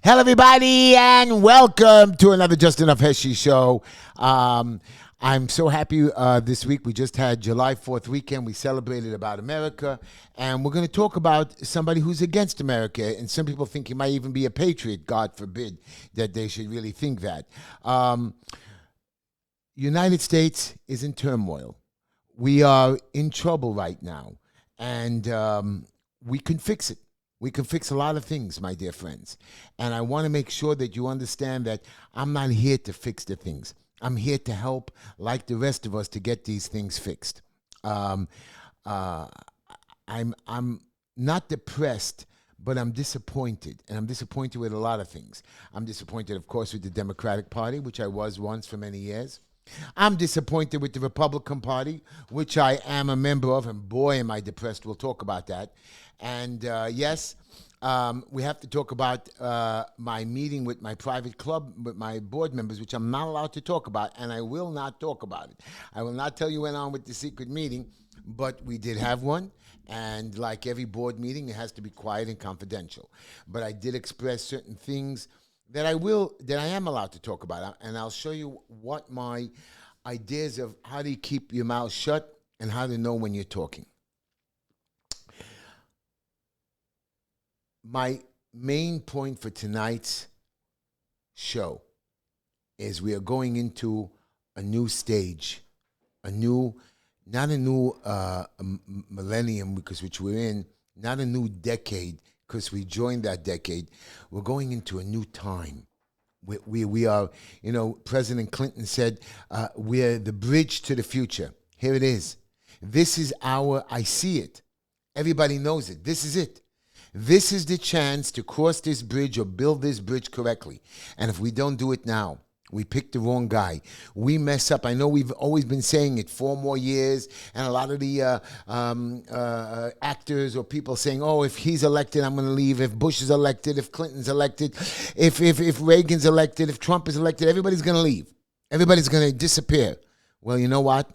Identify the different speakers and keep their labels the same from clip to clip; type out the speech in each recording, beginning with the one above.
Speaker 1: Hello, everybody, and welcome to another Just Enough Heshy show. I'm so happy this week. We just had July 4th weekend. We celebrated about America, and we're going to talk about somebody who's against America. And some people think he might even be a patriot. God forbid that they should really think that. United States is in turmoil. We are in trouble right now, and we can fix it. We can fix a lot of things, my dear friends. And I want to make sure that you understand that I'm not here to fix the things. I'm here to help, like the rest of us, to get these things fixed. I'm not depressed, but I'm disappointed. And I'm disappointed with a lot of things. I'm disappointed, of course, with the Democratic Party, which I was once for many years. I'm disappointed with the Republican Party, which I am a member of, and boy, am I depressed. We'll talk about that. And yes, we have to talk about my meeting with my private club, with my board members, which I'm not allowed to talk about, and I will not talk about it. I will not tell you what went on with the secret meeting, but we did have one. And like every board meeting, it has to be quiet and confidential. But I did express certain things that I am allowed to talk about. And I'll show you what my ideas of how do you keep your mouth shut and how to know when you're talking. My main point for tonight's show is we are going into a new stage, not a new millennium, because which we're in, not a new decade, because we joined that decade. We're going into a new time. We are, President Clinton said, we're the bridge to the future. Here it is. This is I see it. Everybody knows it. This is it. This is the chance to cross this bridge or build this bridge correctly. And if we don't do it now, we picked the wrong guy. We mess up. I know we've always been saying it, 4 more years, and a lot of the actors or people saying, oh, if he's elected, I'm going to leave. If Bush is elected, if Clinton's elected, if Reagan's elected, if Trump is elected, everybody's going to leave. Everybody's going to disappear. Well, you know what?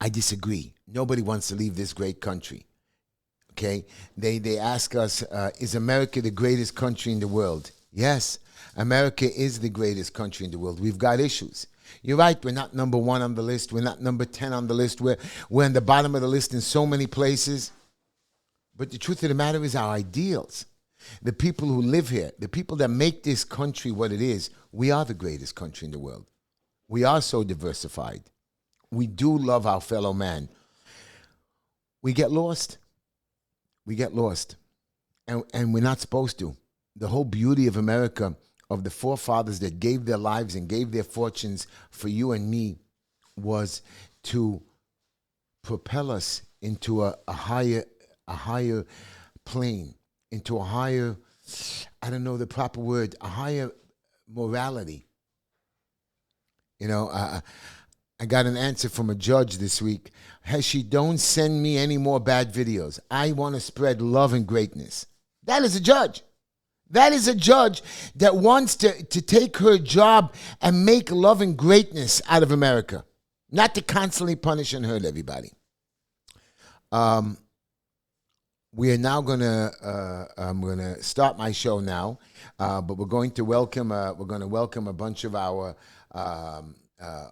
Speaker 1: I disagree. Nobody wants to leave this great country. Okay, they ask us, is America the greatest country in the world? Yes, America is the greatest country in the world. We've got issues. You're right, we're not number 1 on the list. We're not number 10 on the list. We're in the bottom of the list in so many places. But the truth of the matter is our ideals, the people who live here, the people that make this country what it is, we are the greatest country in the world. We are so diversified. We do love our fellow man. We get lost. We get lost, and we're not supposed to. The whole beauty of America, of the forefathers that gave their lives and gave their fortunes for you and me, was to propel us into a higher plane, into a higher, I don't know the proper word, a higher morality. I got an answer from a judge this week. Heshy, don't send me any more bad videos. I want to spread love and greatness. That is a judge. That is a judge that wants to take her job and make love and greatness out of America, not to constantly punish and hurt everybody. We are now I'm gonna start my show now, but we're going to welcome a bunch of our.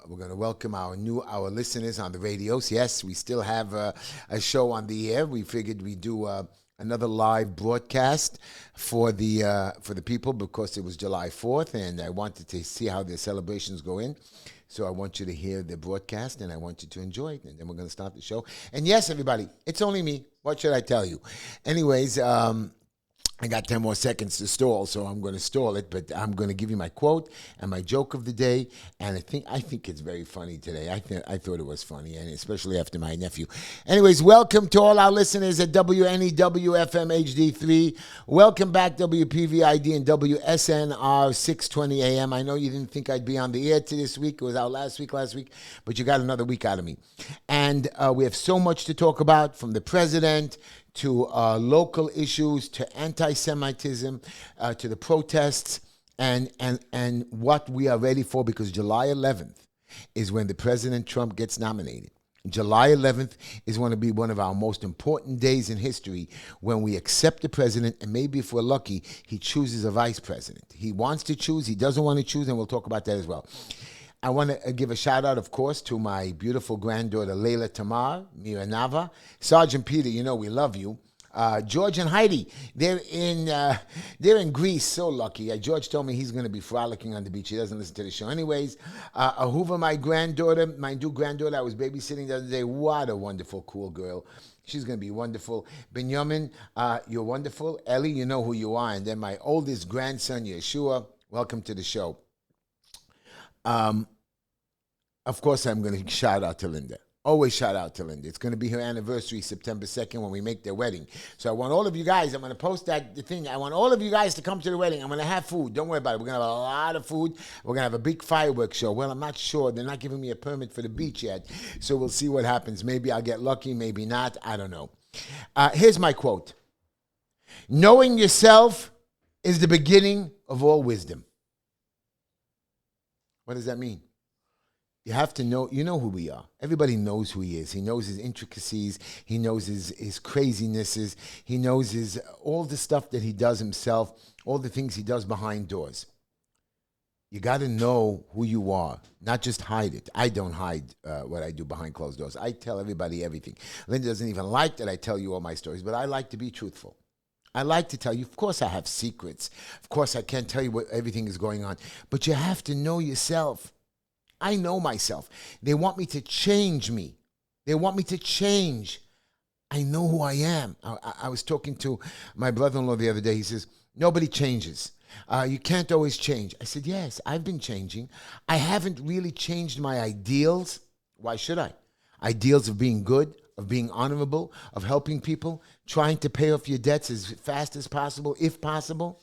Speaker 1: We're going to welcome our listeners on the radios. Yes, we still have a show on the air. We figured we'd do another live broadcast for the people because it was July 4th, and I wanted to see how their celebrations go in. So I want you to hear the broadcast, and I want you to enjoy it. And then we're going to start the show. And yes, everybody, it's only me. What should I tell you? Anyways, I got 10 more seconds to stall, so I'm going to stall it, but I'm going to give you my quote and my joke of the day, and I think it's very funny today. I thought it was funny, and especially after my nephew. Anyways, welcome to all our listeners at WNEW-FM HD3. Welcome back, WPVID and WSNR 620 AM. I know you didn't think I'd be on the air to this week. It was our last week, but you got another week out of me. And we have so much to talk about, from the president to local issues, to anti-Semitism, to the protests, and what we are ready for, because July 11th is when the President Trump gets nominated. July 11th is going to be one of our most important days in history when we accept the president, and maybe if we're lucky, he chooses a vice president. He wants to choose, he doesn't want to choose, and we'll talk about that as well. I want to give a shout out, of course, to my beautiful granddaughter, Layla Tamar, Mira Nava. Sergeant Peter, you know we love you. George and Heidi, they're in Greece. So lucky. George told me he's going to be frolicking on the beach. He doesn't listen to the show, anyways. Ahuva, my new granddaughter, I was babysitting the other day. What a wonderful, cool girl. She's going to be wonderful. Benjamin, you're wonderful. Ellie, you know who you are. And then my oldest grandson, Yeshua. Welcome to the show. Of course, I'm going to shout out to Linda. Always shout out to Linda. It's going to be her anniversary, September 2nd, when we make their wedding. So I want all of you guys, I'm going to post the thing. I want all of you guys to come to the wedding. I'm going to have food. Don't worry about it. We're going to have a lot of food. We're going to have a big fireworks show. Well, I'm not sure. They're not giving me a permit for the beach yet. So we'll see what happens. Maybe I'll get lucky. Maybe not. I don't know. Here's my quote. Knowing yourself is the beginning of all wisdom. What does that mean? You have to know, you know who we are. Everybody knows who he is. He knows his intricacies. He knows his crazinesses. He knows all the stuff that he does himself, all the things he does behind doors. You got to know who you are, not just hide it. I don't hide what I do behind closed doors. I tell everybody everything. Linda doesn't even like that I tell you all my stories, but I like to be truthful. I like to tell you, of course I have secrets. Of course I can't tell you what everything is going on, but you have to know yourself. I know myself. They want me to change me. They want me to change. I know who I am. I was talking to my brother-in-law the other day. He says, nobody changes. You can't always change. I said, yes, I've been changing. I haven't really changed my ideals. Why should I? Ideals of being good, of being honorable, of helping people, trying to pay off your debts as fast as possible, if possible.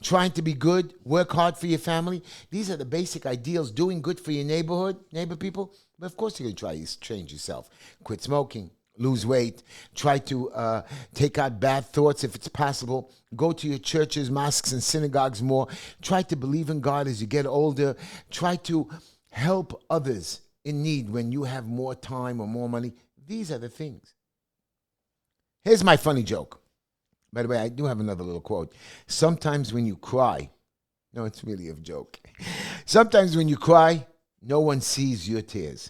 Speaker 1: Trying to be good, work hard for your family. These are the basic ideals. Doing good for your neighbor people. But of course you're going to try to change yourself. Quit smoking, lose weight, try to take out bad thoughts if it's possible. Go to your churches, mosques, and synagogues more. Try to believe in God as you get older. Try to help others in need when you have more time or more money. These are the things. Here's my funny joke. By the way, I do have another little quote. Sometimes when you cry, no, it's really a joke. Sometimes when you cry, no one sees your tears.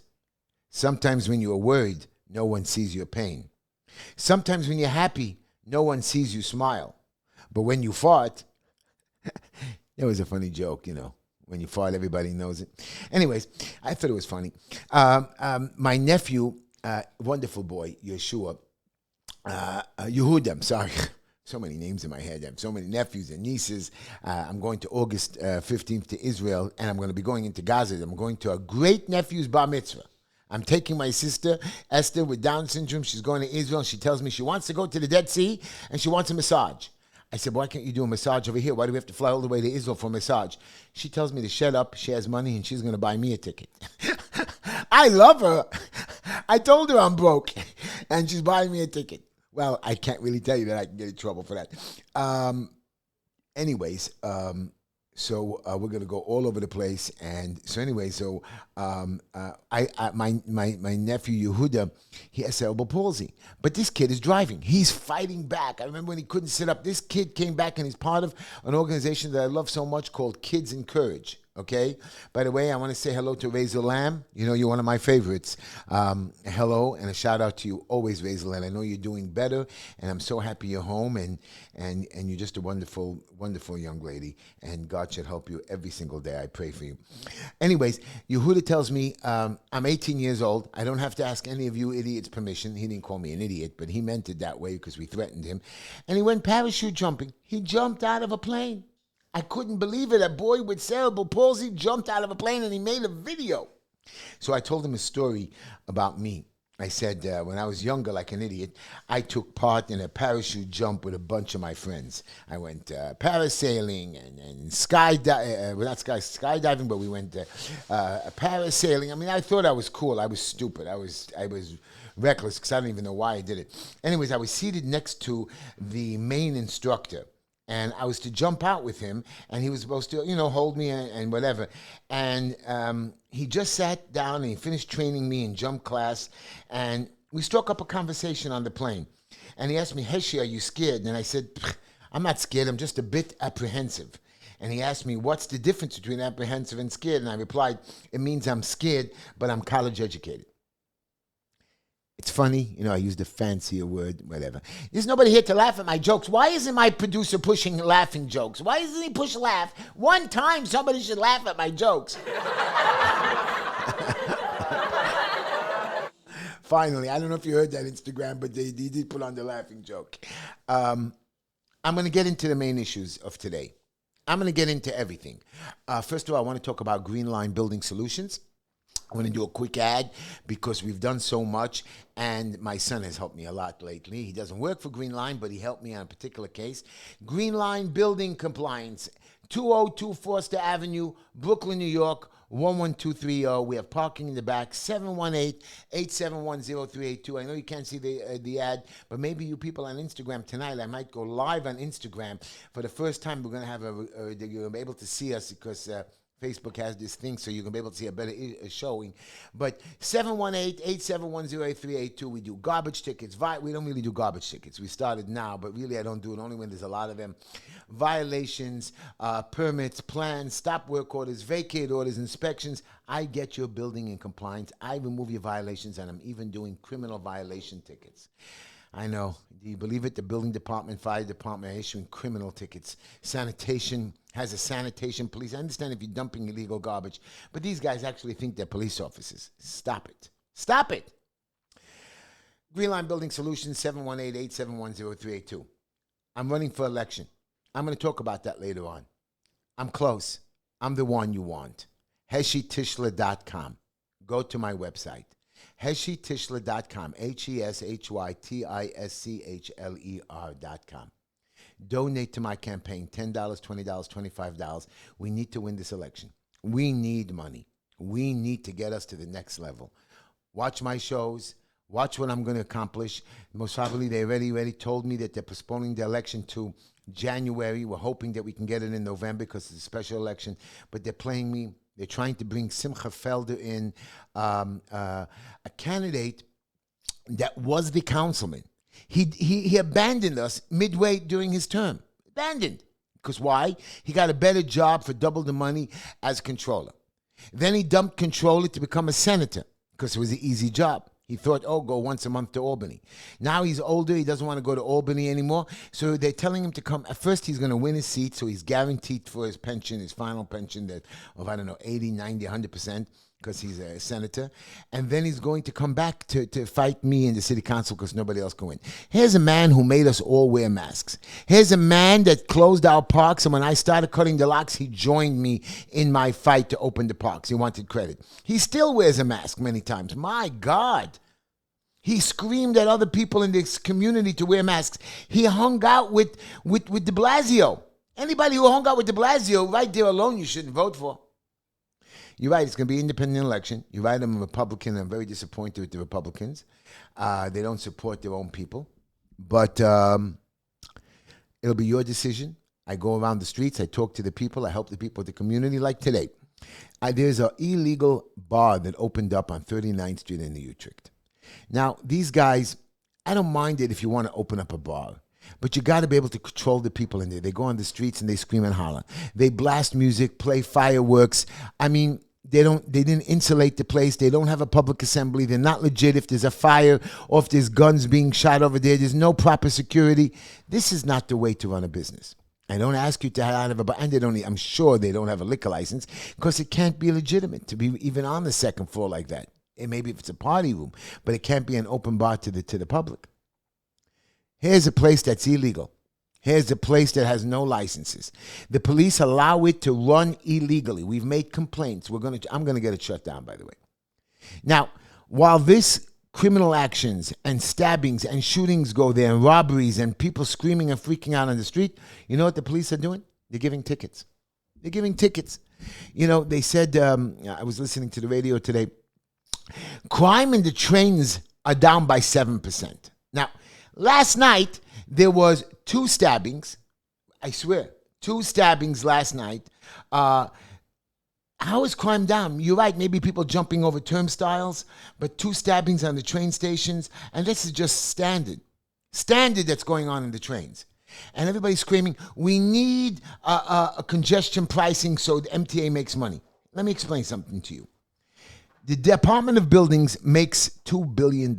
Speaker 1: Sometimes when you are worried, no one sees your pain. Sometimes when you're happy, no one sees you smile. But when you fart, it was a funny joke, you know. When you fart, everybody knows it. Anyways, I thought it was funny. My nephew, wonderful boy, Yeshua, Yehuda, I'm sorry. So many names in my head. I have so many nephews and nieces. I'm going to August 15th to Israel, and I'm going to be going into Gaza. I'm going to a great nephew's bar mitzvah. I'm taking my sister, Esther, with Down syndrome. She's going to Israel, and she tells me she wants to go to the Dead Sea, and she wants a massage. I said, why can't you do a massage over here? Why do we have to fly all the way to Israel for a massage? She tells me to shut up. She has money, and she's going to buy me a ticket. I love her. I told her I'm broke, and she's buying me a ticket. Well, I can't really tell you that. I can get in trouble for that. So we're going to go all over the place. And so anyway, my nephew Yehuda, he has cerebral palsy. But this kid is driving. He's fighting back. I remember when he couldn't sit up. This kid came back, and he's part of an organization that I love so much called Kids Encourage. Okay. By the way, I want to say hello to Razel Lamb. You know, you're one of my favorites. Hello, and a shout out to you always, Razel. And I know you're doing better, and I'm so happy you're home, and you're just a wonderful, wonderful young lady. And God should help you every single day. I pray for you. Anyways, Yehuda tells me I'm 18 years old. I don't have to ask any of you idiots permission. He didn't call me an idiot, but he meant it that way because we threatened him. And he went parachute jumping. He jumped out of a plane. I couldn't believe it. A boy with cerebral palsy jumped out of a plane, and he made a video. So I told him a story about me. I said, when I was younger, like an idiot, I took part in a parachute jump with a bunch of my friends. I went parasailing and skydiving, but we went parasailing. I mean, I thought I was cool. I was stupid. I was reckless because I don't even know why I did it. Anyways, I was seated next to the main instructor. and I was to jump out with him, and he was supposed to, hold me and whatever. And he just sat down and he finished training me in jump class, and we struck up a conversation on the plane. And he asked me, Heshy, are you scared? And I said, I'm not scared, I'm just a bit apprehensive. And he asked me, what's the difference between apprehensive and scared? And I replied, it means I'm scared, but I'm college educated. It's funny, I used a fancier word, whatever. There's nobody here to laugh at my jokes. Why isn't my producer pushing laughing jokes? Why doesn't he push laugh? One time somebody should laugh at my jokes. Finally, I don't know if you heard that Instagram, but they did put on the laughing joke. I'm going to get into the main issues of today. I'm going to get into everything. First of all, I want to talk about Green Line Building Solutions. I'm going to do a quick ad because we've done so much, and my son has helped me a lot lately. He doesn't work for Green Line, but he helped me on a particular case. Green Line Building Compliance, 202 Forster Avenue, Brooklyn, New York, 11230. We have parking in the back, 718-871-0382. I know you can't see the ad, but maybe you people on Instagram tonight, I might go live on Instagram. For the first time, we're going to have you're going to be able to see us because Facebook has this thing, so you can be able to see a better showing. But 718-871-0382. We do garbage tickets. We don't really do garbage tickets. We started now, but really I don't do it only when there's a lot of them. Violations, permits, plans, stop work orders, vacate orders, inspections. I get your building in compliance. I remove your violations, and I'm even doing criminal violation tickets. I know. Do you believe it? The building department, fire department are issuing criminal tickets. Sanitation has a sanitation police. I understand if you're dumping illegal garbage, but these guys actually think they're police officers. Stop it. Stop it. Green Line Building Solutions, 718-871-0382. I'm running for election. I'm going to talk about that later on. I'm close. I'm the one you want. HeshyTishler.com. Go to my website. HeshyTishler.com, HeshyTishler.com. Donate to my campaign, $10, $20, $25. We need to win this election. We need money. We need to get us to the next level. Watch my shows. Watch what I'm going to accomplish. Most probably they already told me that they're postponing the election to January. We're hoping that we can get it in November because it's a special election. But they're playing me. They're trying to bring Simcha Felder in, a candidate that was the councilman. He abandoned us midway during his term. Abandoned. Because why? He got a better job for double the money as controller. Then he dumped controller to become a senator because it was an easy job. He thought, go once a month to Albany. Now he's older. He doesn't want to go to Albany anymore. So they're telling him to come. At first, he's going to win his seat, so he's guaranteed for his pension, his final pension, of, 80, 90, 100%, because he's a senator. And then he's going to come back to fight me in the city council because nobody else can win. Here's a man who made us all wear masks. Here's a man that closed our parks, and when I started cutting the locks, he joined me in my fight to open the parks. He wanted credit. He still wears a mask many times. My God. He screamed at other people in this community to wear masks. He hung out with de Blasio. Anybody who hung out with de Blasio, right there alone, you shouldn't vote for. You're right, it's going to be an independent election. You're right, I'm a Republican. I'm very disappointed with the Republicans. They don't support their own people. But it'll be your decision. I go around the streets. I talk to the people. I help the people of the community like today. There's an illegal bar that opened up on 39th Street in the Utrecht. Now, these guys, I don't mind it if you want to open up a bar. But you got to be able to control the people in there. They go on the streets and they scream and holler. They blast music, play fireworks. I mean, they didn't insulate the place. They don't have a public assembly. They're not legit. If there's a fire or if there's guns being shot over there, there's no proper security. This is not the way to run a business. I don't ask you to have a bar, and I'm sure they don't have a liquor license because it can't be legitimate to be even on the second floor like that. And maybe if it's a party room, but it can't be an open bar to the public. Here's a place that's illegal. Here's a place that has no licenses. The police allow it to run illegally. We've made complaints. I'm going to get it shut down, by the way. Now, while this criminal actions and stabbings and shootings go there and robberies and people screaming and freaking out on the street, you know what the police are doing? They're giving tickets. They're giving tickets. You know, they said, I was listening to the radio today, crime in the trains are down by 7%. Now, last night, there was 2 stabbings I swear, 2 stabbings last night. How is crime down? You're right, maybe people jumping over turnstiles, but 2 stabbings on the train stations, and this is just standard that's going on in the trains. And everybody's screaming, we need a congestion pricing so the MTA makes money. Let me explain something to you. The Department of Buildings makes $2 billion.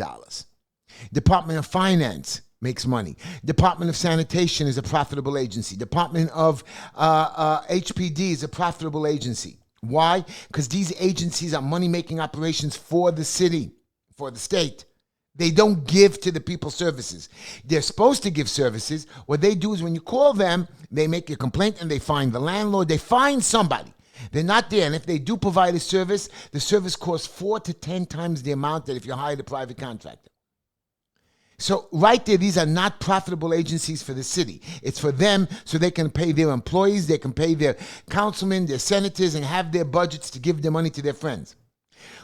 Speaker 1: Department of Finance makes money. Department of Sanitation is a profitable agency. Department of HPD is a profitable agency. Why? Because these agencies are money-making operations for the city, for the state. They don't give to the people services. They're supposed to give services. What they do is when you call them, they make a complaint and they find the landlord. They find somebody. They're not there. And if they do provide a service, the service costs 4 to 10 times the amount that if you hired a private contractor. So right there, these are not profitable agencies for the city. It's for them so they can pay their employees, they can pay their councilmen, their senators, and have their budgets to give their money to their friends.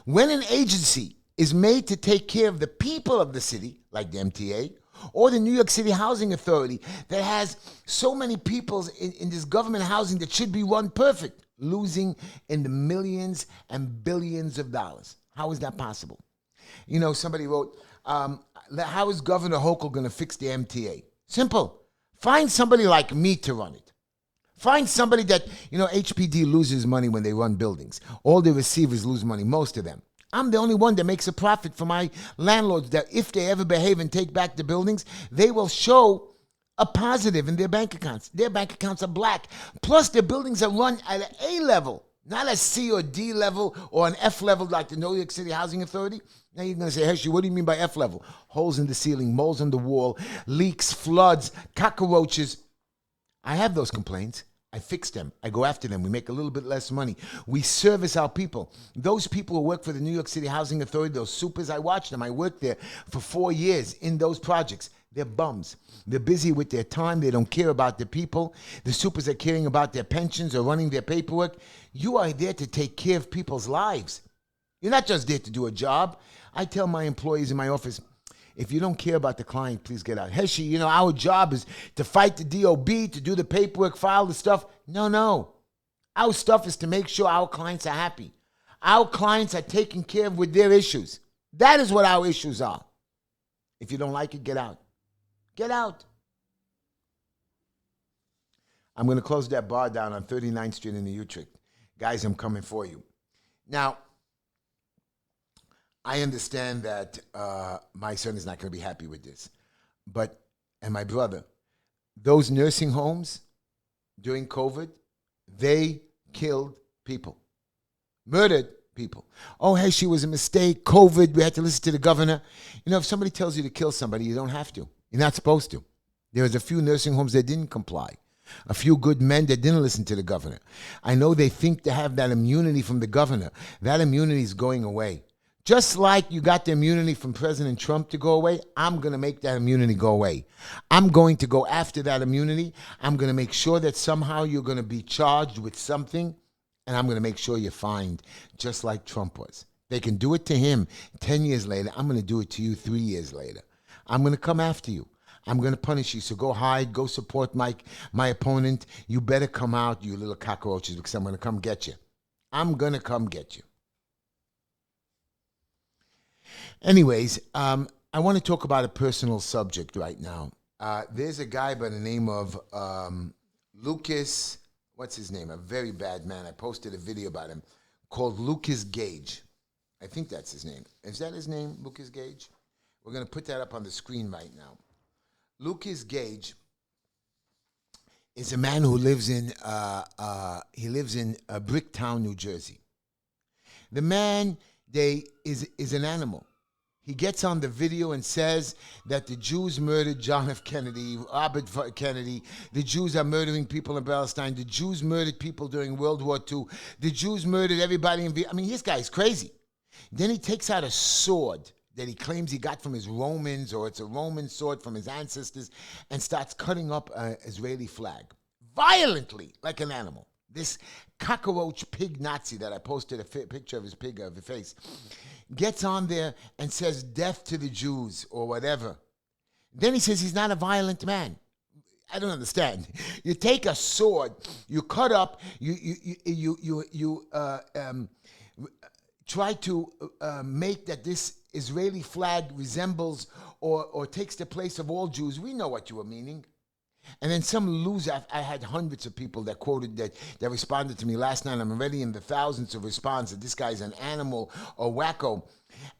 Speaker 1: When an agency is made to take care of the people of the city, like the MTA, or the New York City Housing Authority that has so many people in this government housing that should be run perfect, losing in the millions and billions of dollars. How is that possible? You know, somebody wrote, how is Governor Hochul going to fix the MTA? Simple. Find somebody like me to run it. Find somebody that, HPD loses money when they run buildings. All the receivers lose money, most of them. I'm the only one that makes a profit for my landlords that if they ever behave and take back the buildings, they will show a positive in their bank accounts. Their bank accounts are black. Plus, their buildings are run at an A level, not a C or D level or an F level like the New York City Housing Authority. Now you're going to say, Heshy, what do you mean by F level? Holes in the ceiling, moles on the wall, leaks, floods, cockroaches. I have those complaints. I fix them. I go after them. We make a little bit less money. We service our people. Those people who work for the New York City Housing Authority, those supers, I watch them. I worked there for 4 years in those projects. They're bums. They're busy with their time. They don't care about the people. The supers are caring about their pensions or running their paperwork. You are there to take care of people's lives. You're not just there to do a job. I tell my employees in my office, if you don't care about the client, please get out. Heshy, our job is to fight the DOB, to do the paperwork, file the stuff. No. Our stuff is to make sure our clients are happy. Our clients are taken care of with their issues. That is what our issues are. If you don't like it, get out. Get out. I'm going to close that bar down on 39th Street in the Utrecht. Guys, I'm coming for you. Now, I understand that my son is not going to be happy with this. And my brother, those nursing homes during COVID, they killed people, murdered people. Oh, Heshy, was a mistake, COVID, we had to listen to the governor. If somebody tells you to kill somebody, you don't have to. You're not supposed to. There was a few nursing homes that didn't comply. A few good men that didn't listen to the governor. I know they think they have that immunity from the governor. That immunity is going away. Just like you got the immunity from President Trump to go away, I'm going to make that immunity go away. I'm going to go after that immunity. I'm going to make sure that somehow you're going to be charged with something, and I'm going to make sure you're fined, just like Trump was. They can do it to him 10 years later. I'm going to do it to you 3 years later. I'm going to come after you. I'm going to punish you. So go hide, go support my opponent. You better come out, you little cockroaches, because I'm going to come get you. I'm going to come get you. Anyways, I want to talk about a personal subject right now. There's a guy by the name of Lucas, what's his name? A very bad man. I posted a video about him called Lucas Gage. I think that's his name. Is that his name, Lucas Gage? We're going to put that up on the screen right now. Lucas Gage is a man who lives in Bricktown, New Jersey. The man is an animal. He gets on the video and says that the Jews murdered John F. Kennedy, Robert Kennedy. The Jews are murdering people in Palestine. The Jews murdered people during World War II. The Jews murdered everybody in Vietnam. This guy's crazy. Then he takes out a sword that he claims he got from his Romans, or it's a Roman sword from his ancestors, and starts cutting up an Israeli flag violently, like an animal. This cockroach pig Nazi that I posted a picture of his pig of his face gets on there and says death to the Jews or whatever. Then he says he's not a violent man. I don't understand. You take a sword, you cut up, try to make that this Israeli flag resembles or takes the place of all Jews. We know what you were meaning. And then some loser, I had hundreds of people that quoted that responded to me last night. I'm already in the thousands of responses that this guy's an animal or wacko.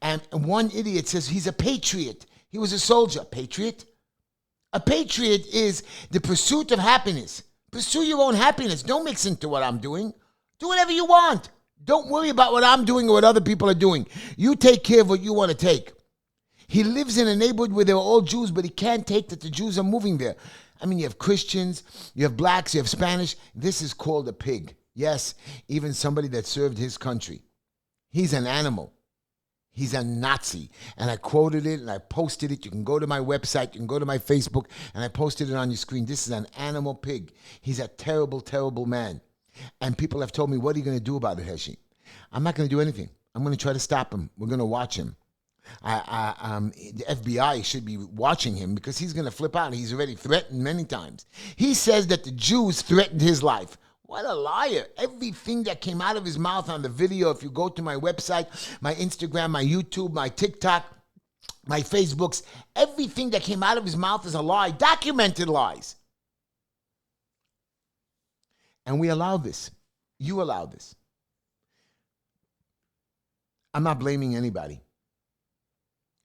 Speaker 1: And one idiot says he's a patriot. He was a soldier. Patriot? A patriot is the pursuit of happiness. Pursue your own happiness. Don't mix into what I'm doing. Do whatever you want. Don't worry about what I'm doing or what other people are doing. You take care of what you want to take. He lives in a neighborhood where they're all Jews, but he can't take that the Jews are moving there. I mean, you have Christians, you have blacks, you have Spanish. This is called a pig. Yes, even somebody that served his country. He's an animal. He's a Nazi. And I quoted it and I posted it. You can go to my website, you can go to my Facebook, and I posted it on your screen. This is an animal pig. He's a terrible, terrible man. And people have told me, what are you going to do about it, Heshy? I'm not going to do anything. I'm going to try to stop him. We're going to watch him. The FBI should be watching him because he's going to flip out. He's already threatened many times. He says that the Jews threatened his life. What a liar. Everything that came out of his mouth on the video, if you go to my website, my Instagram, my YouTube, my TikTok, my Facebooks, everything that came out of his mouth is a lie. Documented lies. And we allow this. You allow this. I'm not blaming anybody.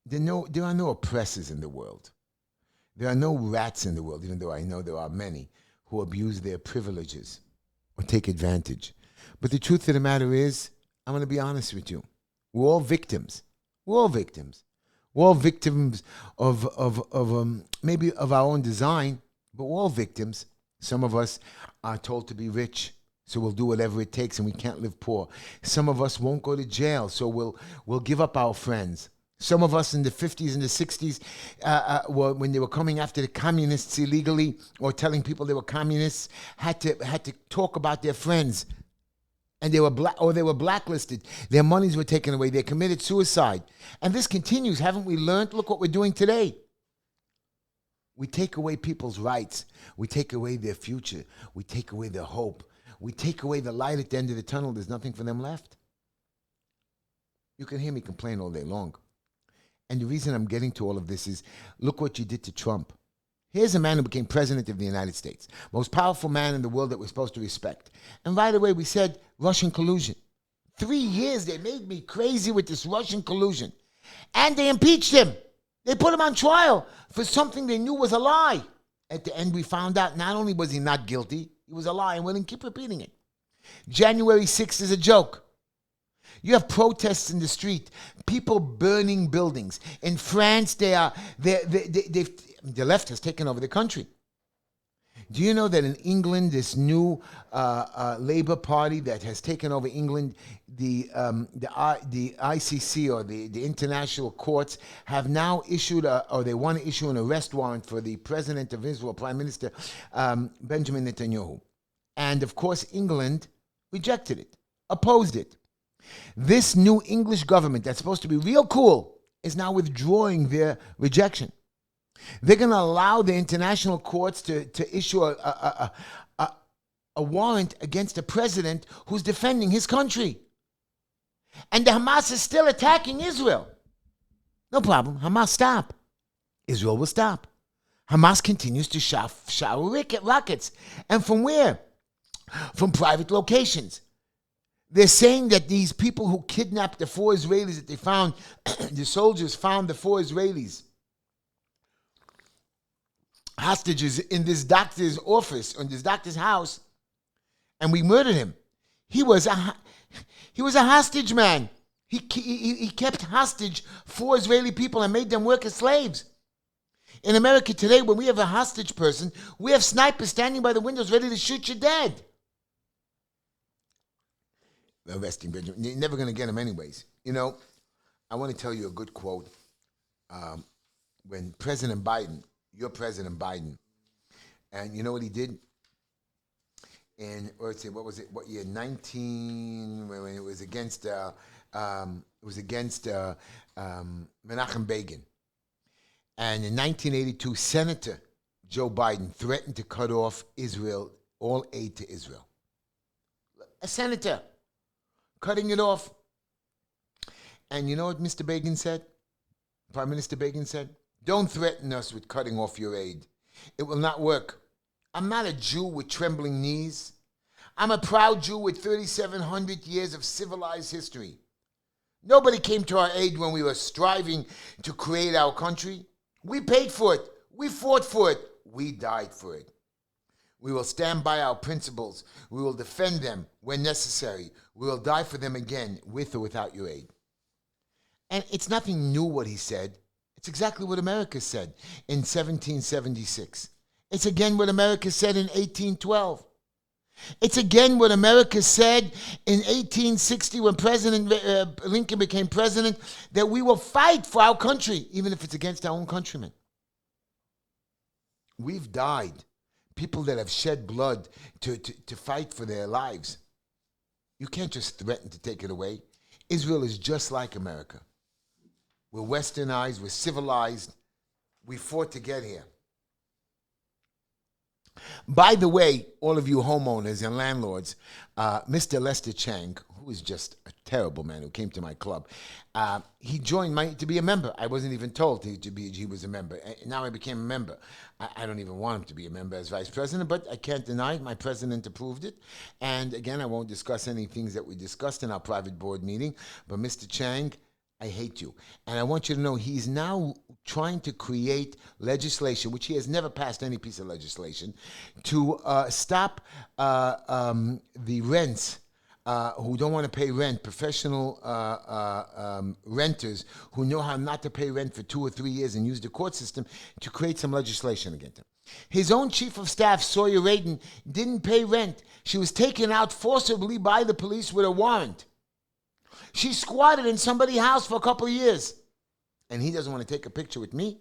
Speaker 1: There are no oppressors in the world. There are no rats in the world, even though I know there are many who abuse their privileges or take advantage. But the truth of the matter is, I'm going to be honest with you. We're all victims. We're all victims. We're all victims of maybe of our own design, but we're all victims. Some of us are told to be rich, so we'll do whatever it takes, and we can't live poor. Some of us won't go to jail, so we'll give up our friends. Some of us in the 50s and the 60s, when they were coming after the communists illegally or telling people they were communists, had to talk about their friends, and they were blacklisted. Their monies were taken away. They committed suicide, and this continues. Haven't we learned? Look what we're doing today. We take away people's rights. We take away their future. We take away their hope. We take away the light at the end of the tunnel. There's nothing for them left. You can hear me complain all day long. And the reason I'm getting to all of this is, look what you did to Trump. Here's a man who became president of the United States, most powerful man in the world that we're supposed to respect. And right away, we said Russian collusion. 3 years, they made me crazy with this Russian collusion. And they impeached him. They put him on trial for something they knew was a lie. At the end, we found out not only was he not guilty, he was a lie, and we're going to keep repeating it. January 6th is a joke. You have protests in the street, people burning buildings. In France, the left has taken over the country. Do you know that in England, this new Labour Party that has taken over England, the ICC or the international courts have now issued or they want to issue an arrest warrant for the president of Israel, Prime Minister Benjamin Netanyahu. And of course, England rejected it, opposed it. This new English government that's supposed to be real cool is now withdrawing their rejection. They're going to allow the international courts to issue a warrant against a president who's defending his country. And the Hamas is still attacking Israel. No problem. Hamas, stop. Israel will stop. Hamas continues to shower rockets. And from where? From private locations. They're saying that these people who kidnapped the 4 Israelis that they found, the soldiers found the 4 Israelis hostages in this doctor's office, in this doctor's house, and we murdered him. He was a hostage man. He kept hostage 4 Israeli people and made them work as slaves. In America today, when we have a hostage person, we have snipers standing by the windows ready to shoot you dead. Arresting Benjamin. You're never going to get him anyways. You know, I want to tell you a good quote. When President Biden, your President Biden, and you know what he did? In, what was it? What year? 19, when it was against, Menachem Begin. And in 1982, Senator Joe Biden threatened to cut off Israel, all aid to Israel. A senator cutting it off. And you know what Mr. Begin said? Prime Minister Begin said, don't threaten us with cutting off your aid. It will not work. I'm not a Jew with trembling knees. I'm a proud Jew with 3,700 years of civilized history. Nobody came to our aid when we were striving to create our country. We paid for it. We fought for it. We died for it. We will stand by our principles. We will defend them when necessary. We will die for them again, with or without your aid. And it's nothing new what he said. It's exactly what America said in 1776. It's again what America said in 1812. It's again what America said in 1860 when President Lincoln became president, that we will fight for our country, even if it's against our own countrymen. We've died. People that have shed blood to fight for their lives. You can't just threaten to take it away. Israel is just like America. We're westernized, we're civilized. We fought to get here. By the way, all of you homeowners and landlords, Mr. Lester Chang, who is just a terrible man who came to my club, he joined to be a member. I wasn't even told he was a member. Now I became a member. I don't even want him to be a member as vice president, but I can't deny it. My president approved it. And again, I won't discuss any things that we discussed in our private board meeting, but Mr. Chang, I hate you. And I want you to know he's now trying to create legislation, which he has never passed any piece of legislation, to stop the rents who don't want to pay rent, professional renters who know how not to pay rent for 2 or 3 years and use the court system to create some legislation against them. His own chief of staff, Sawyer Radin, didn't pay rent. She was taken out forcibly by the police with a warrant. She squatted in somebody's house for a couple of years. And he doesn't want to take a picture with me.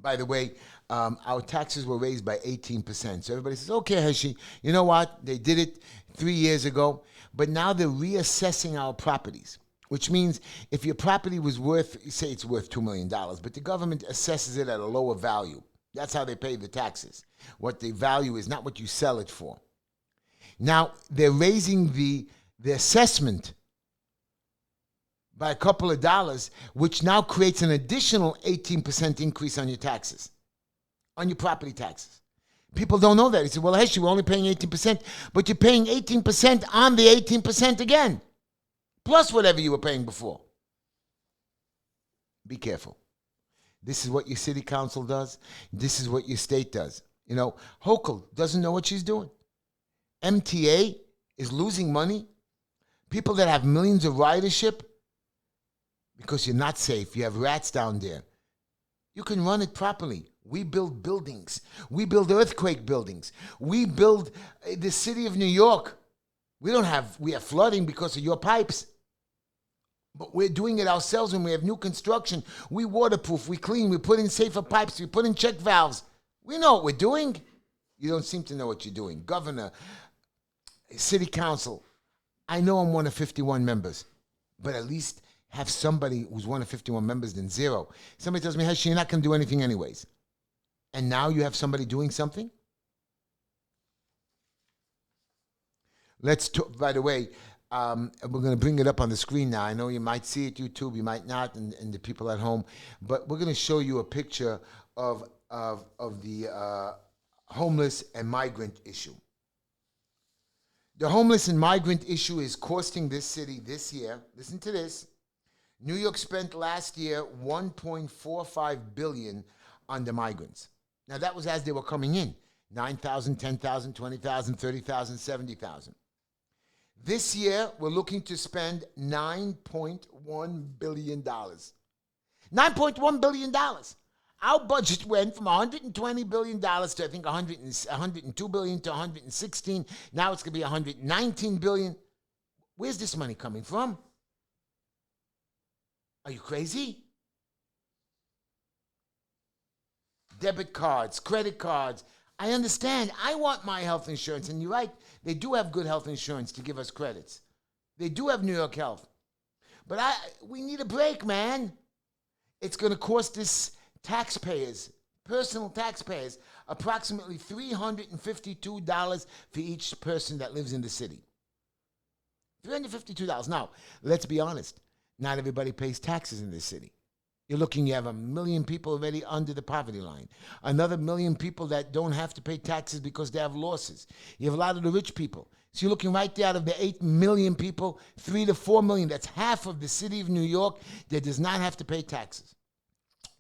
Speaker 1: By the way, our taxes were raised by 18%. So everybody says, okay, Heshy, you know what? They did it 3 years ago. But now they're reassessing our properties, which means if your property was worth, say it's worth $2 million, but the government assesses it at a lower value. That's how they pay the taxes. What the value is, not what you sell it for. Now, they're raising the assessment by a couple of dollars, which now creates an additional 18% increase on your taxes, on your property taxes. People don't know that. They say, well, Heshy, we're only paying 18%, but you're paying 18% on the 18% again, plus whatever you were paying before. Be careful. This is what your city council does. This is what your state does. You know, Hochul doesn't know what she's doing. MTA is losing money. People that have millions of ridership, because you're not safe. You have rats down there. You can run it properly. We build buildings. We build earthquake buildings. We build the city of New York. We have flooding because of your pipes. But we're doing it ourselves when we have new construction. We waterproof, we clean, we put in safer pipes, we put in check valves. We know what we're doing. You don't seem to know what you're doing. Governor, city council. I know I'm one of 51 members, but at least have somebody who's one of 51 members than zero. Somebody tells me, hey, you're not going to do anything anyways. And now you have somebody doing something? Let's talk, by the way, we're going to bring it up on the screen now. I know you might see it YouTube, you might not, and the people at home. But we're going to show you a picture of the homeless and migrant issue. The homeless and migrant issue is costing this city this year, listen to this, New York spent last year $1.45 billion on the migrants. Now, that was as they were coming in, 9,000, 10,000, 20,000, 30,000, 70,000. This year, we're looking to spend $9.1 billion. $9.1 billion. Our budget went from $120 billion to, I think, $102 billion to $116. Now it's going to be $119 billion. Where's this money coming from? Are you crazy? Debit cards, credit cards. I understand. I want my health insurance. And you're right. They do have good health insurance to give us credits. They do have New York Health. But we need a break, man. It's going to cost Taxpayers, personal taxpayers, approximately $352 for each person that lives in the city. $352. Now, let's be honest. Not everybody pays taxes in this city. You have 1 million people already under the poverty line. Another 1 million people that don't have to pay taxes because they have losses. You have a lot of the rich people. So you're looking right there out of the 8 million people, 3 to 4 million, that's half of the city of New York that does not have to pay taxes,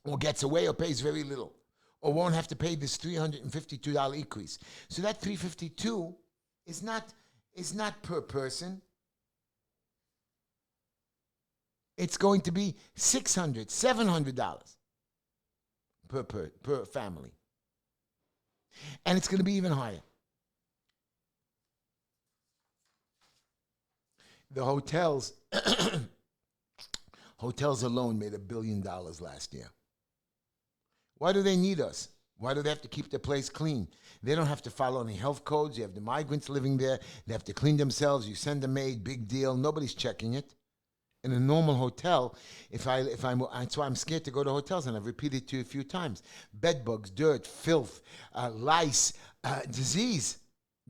Speaker 1: or gets away or pays very little, or won't have to pay this $352 increase. So that $352 is not per person. It's going to be $600, $700 per family. And it's going to be even higher. The hotels alone made $1 billion last year. Why do they need us? Why do they have to keep their place clean? They don't have to follow any health codes. You have the migrants living there. They have to clean themselves. You send a maid, big deal. Nobody's checking it. In a normal hotel, that's why I'm scared to go to hotels, and I've repeated it to you a few times. Bed bugs, dirt, filth, lice, disease,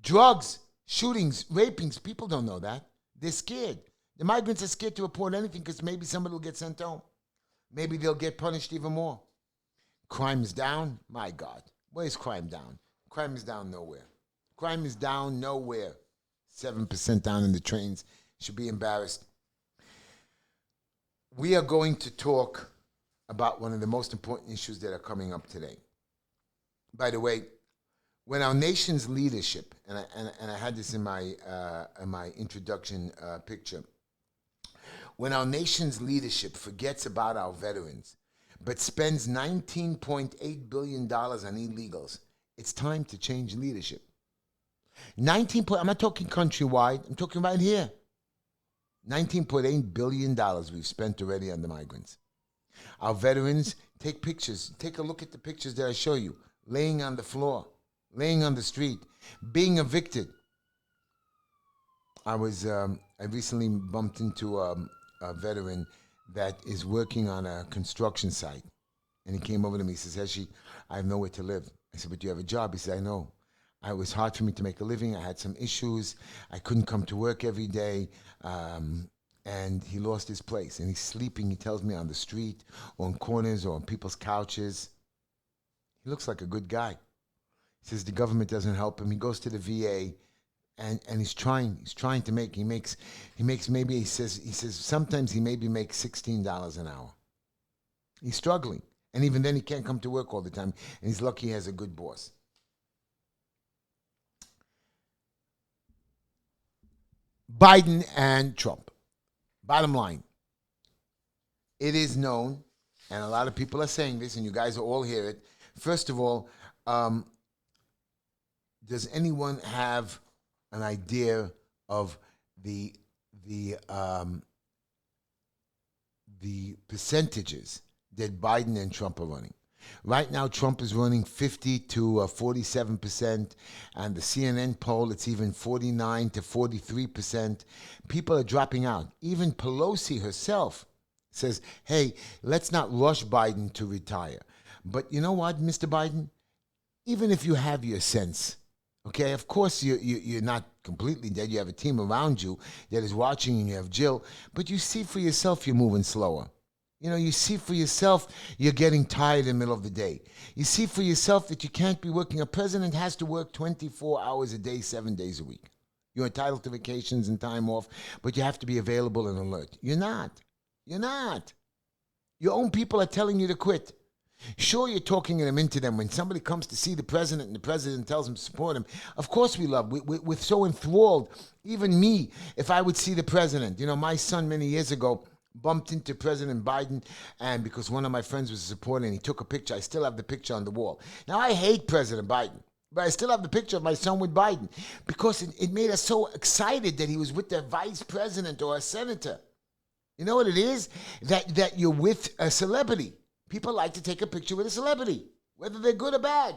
Speaker 1: drugs, shootings, rapings. People don't know that. They're scared. The migrants are scared to report anything because maybe somebody will get sent home. Maybe they'll get punished even more. Crime is down? My God. Where's crime down? Crime is down nowhere. Crime is down nowhere. 7% down in the trains. Should be embarrassed. We are going to talk about one of the most important issues that are coming up today. By the way, when our nation's leadership, and I had this in my introduction picture, when our nation's leadership forgets about our veterans, but spends $19.8 billion on illegals, it's time to change leadership. I'm not talking countrywide, I'm talking right here. $19.8 billion we've spent already on the migrants. Our veterans, take pictures. Take a look at the pictures that I show you. Laying on the floor, laying on the street, being evicted. I recently bumped into a veteran that is working on a construction site. And he came over to me, he says, Heshy, I have nowhere to live. I said, but you have a job? He said, I know. It was hard for me to make a living. I had some issues. I couldn't come to work every day. And he lost his place. And he's sleeping, he tells me, on the street, or on corners, or on people's couches. He looks like a good guy. He says the government doesn't help him. He goes to the VA, and he's trying to make, he makes maybe, he says sometimes he maybe makes $16 an hour. He's struggling. And even then he can't come to work all the time. And he's lucky he has a good boss. Biden and Trump. Bottom line, it is known, and a lot of people are saying this, and you guys will all hear it. First of all, does anyone have an idea of the percentages that Biden and Trump are running? Right now, Trump is running 50 to 47%, and the CNN poll, it's even 49 to 43%. People are dropping out. Even Pelosi herself says, hey, let's not rush Biden to retire. But you know what, Mr. Biden? Even if you have your sense, okay, of course you're not completely dead. You have a team around you that is watching, and you have Jill, but you see for yourself you're moving slower. You know, you see for yourself you're getting tired in the middle of the day. You see for yourself that you can't be working. A president has to work 24 hours a day, 7 days a week. You're entitled to vacations and time off, but you have to be available and alert. You're not. You're not. Your own people are telling you to quit. Sure, you're talking them into them. When somebody comes to see the president and the president tells them to support him, of course we love. We're so enthralled. Even me, if I would see the president. You know, my son many years ago bumped into President Biden, and because one of my friends was supporting, he took a picture. I still have the picture on the wall. Now, I hate President Biden, but I still have the picture of my son with Biden because it made us so excited that he was with the vice president or a senator. You know what it is? That you're with a celebrity. People like to take a picture with a celebrity, whether they're good or bad.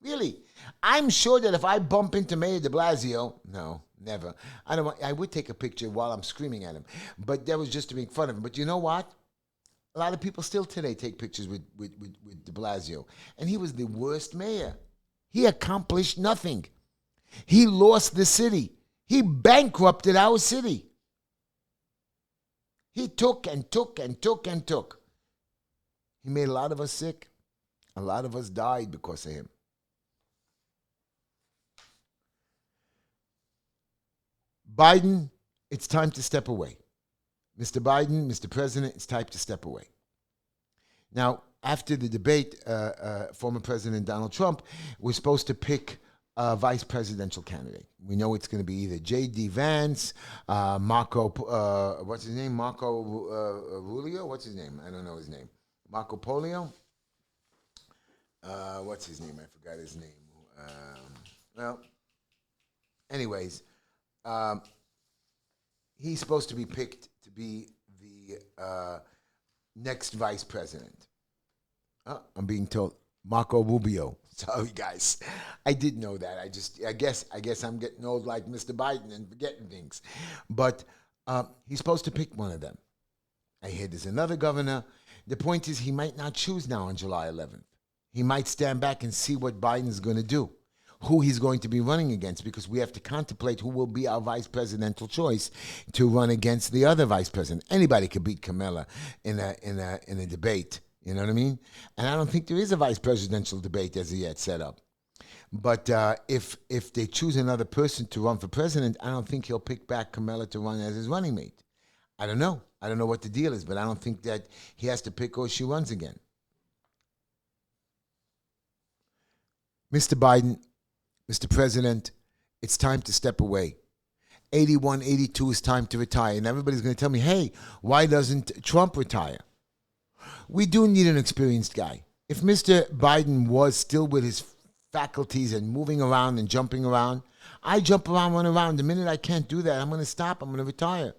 Speaker 1: Really. I'm sure that if I bump into Mayor de Blasio, no, never. I would take a picture while I'm screaming at him. But that was just to make fun of him. But you know what? A lot of people still today take pictures with de Blasio. And he was the worst mayor. He accomplished nothing. He lost the city. He bankrupted our city. He took and took and took and took. He made a lot of us sick. A lot of us died because of him. Biden, it's time to step away. Mr. Biden, Mr. President, it's time to step away. Now, after the debate, former President Donald Trump was supposed to pick a vice presidential candidate. We know it's going to be either J.D. Vance, Marco, what's his name? Marco Rubio? What's his name? I don't know his name. Marco Polio? What's his name? I forgot his name. Well, anyways, he's supposed to be picked to be the next vice president. I'm being told Marco Rubio. Sorry, guys. I did know that. I guess I'm getting old like Mr. Biden and forgetting things. But he's supposed to pick one of them. I hear there's another governor. The point is he might not choose now on July 11th. He might stand back and see what Biden's going to do, who he's going to be running against, because we have to contemplate who will be our vice presidential choice to run against the other vice president. Anybody could beat Kamala in a debate. You know what I mean? And I don't think there is a vice presidential debate as yet set up. But if they choose another person to run for president, I don't think he'll pick back Kamala to run as his running mate. I don't know. I don't know what the deal is, but I don't think that he has to pick or she runs again. Mr. Biden, Mr. President, it's time to step away. 81, 82 is time to retire. And everybody's going to tell me, hey, why doesn't Trump retire? We do need an experienced guy. If Mr. Biden was still with his faculties and moving around and jumping around, I jump around, run around. The minute I can't do that, I'm going to stop. I'm going to retire.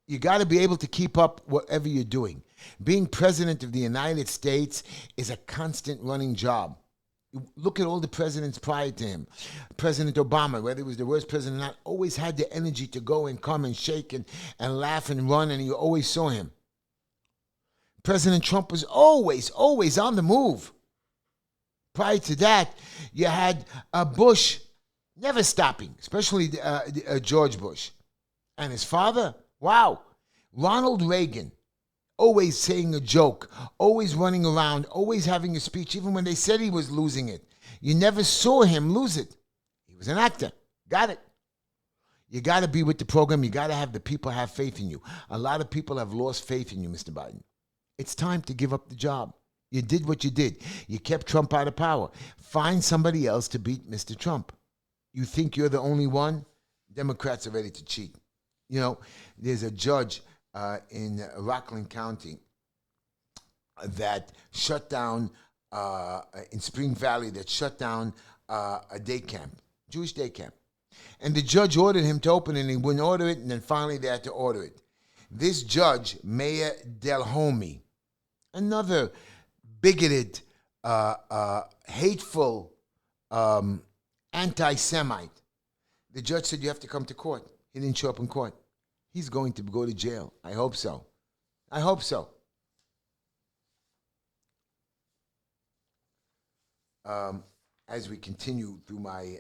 Speaker 1: You got to be able to keep up whatever you're doing. Being president of the United States is a constant running job. Look at all the presidents prior to him. President Obama, whether he was the worst president or not, always had the energy to go and come and shake and laugh and run, and you always saw him. President Trump was always on the move. Prior to that, you had Bush never stopping, especially George Bush. And his father, wow, Ronald Reagan, always saying a joke, always running around, always having a speech, even when they said he was losing it. You never saw him lose it. He was an actor. Got it. You got to be with the program. You got to have the people have faith in you. A lot of people have lost faith in you, Mr. Biden. It's time to give up the job. You did what you did. You kept Trump out of power. Find somebody else to beat Mr. Trump. You think you're the only one? Democrats are ready to cheat. You know, there's a judge in Rockland County that shut down, in Spring Valley, that shut down a day camp, Jewish day camp. And the judge ordered him to open it, and he wouldn't order it, and then finally they had to order it. This judge, Mayor Delhomme, another bigoted, hateful, anti-Semite, the judge said, you have to come to court. He didn't show up in court. He's going to go to jail. I hope so. I hope so. As we continue through my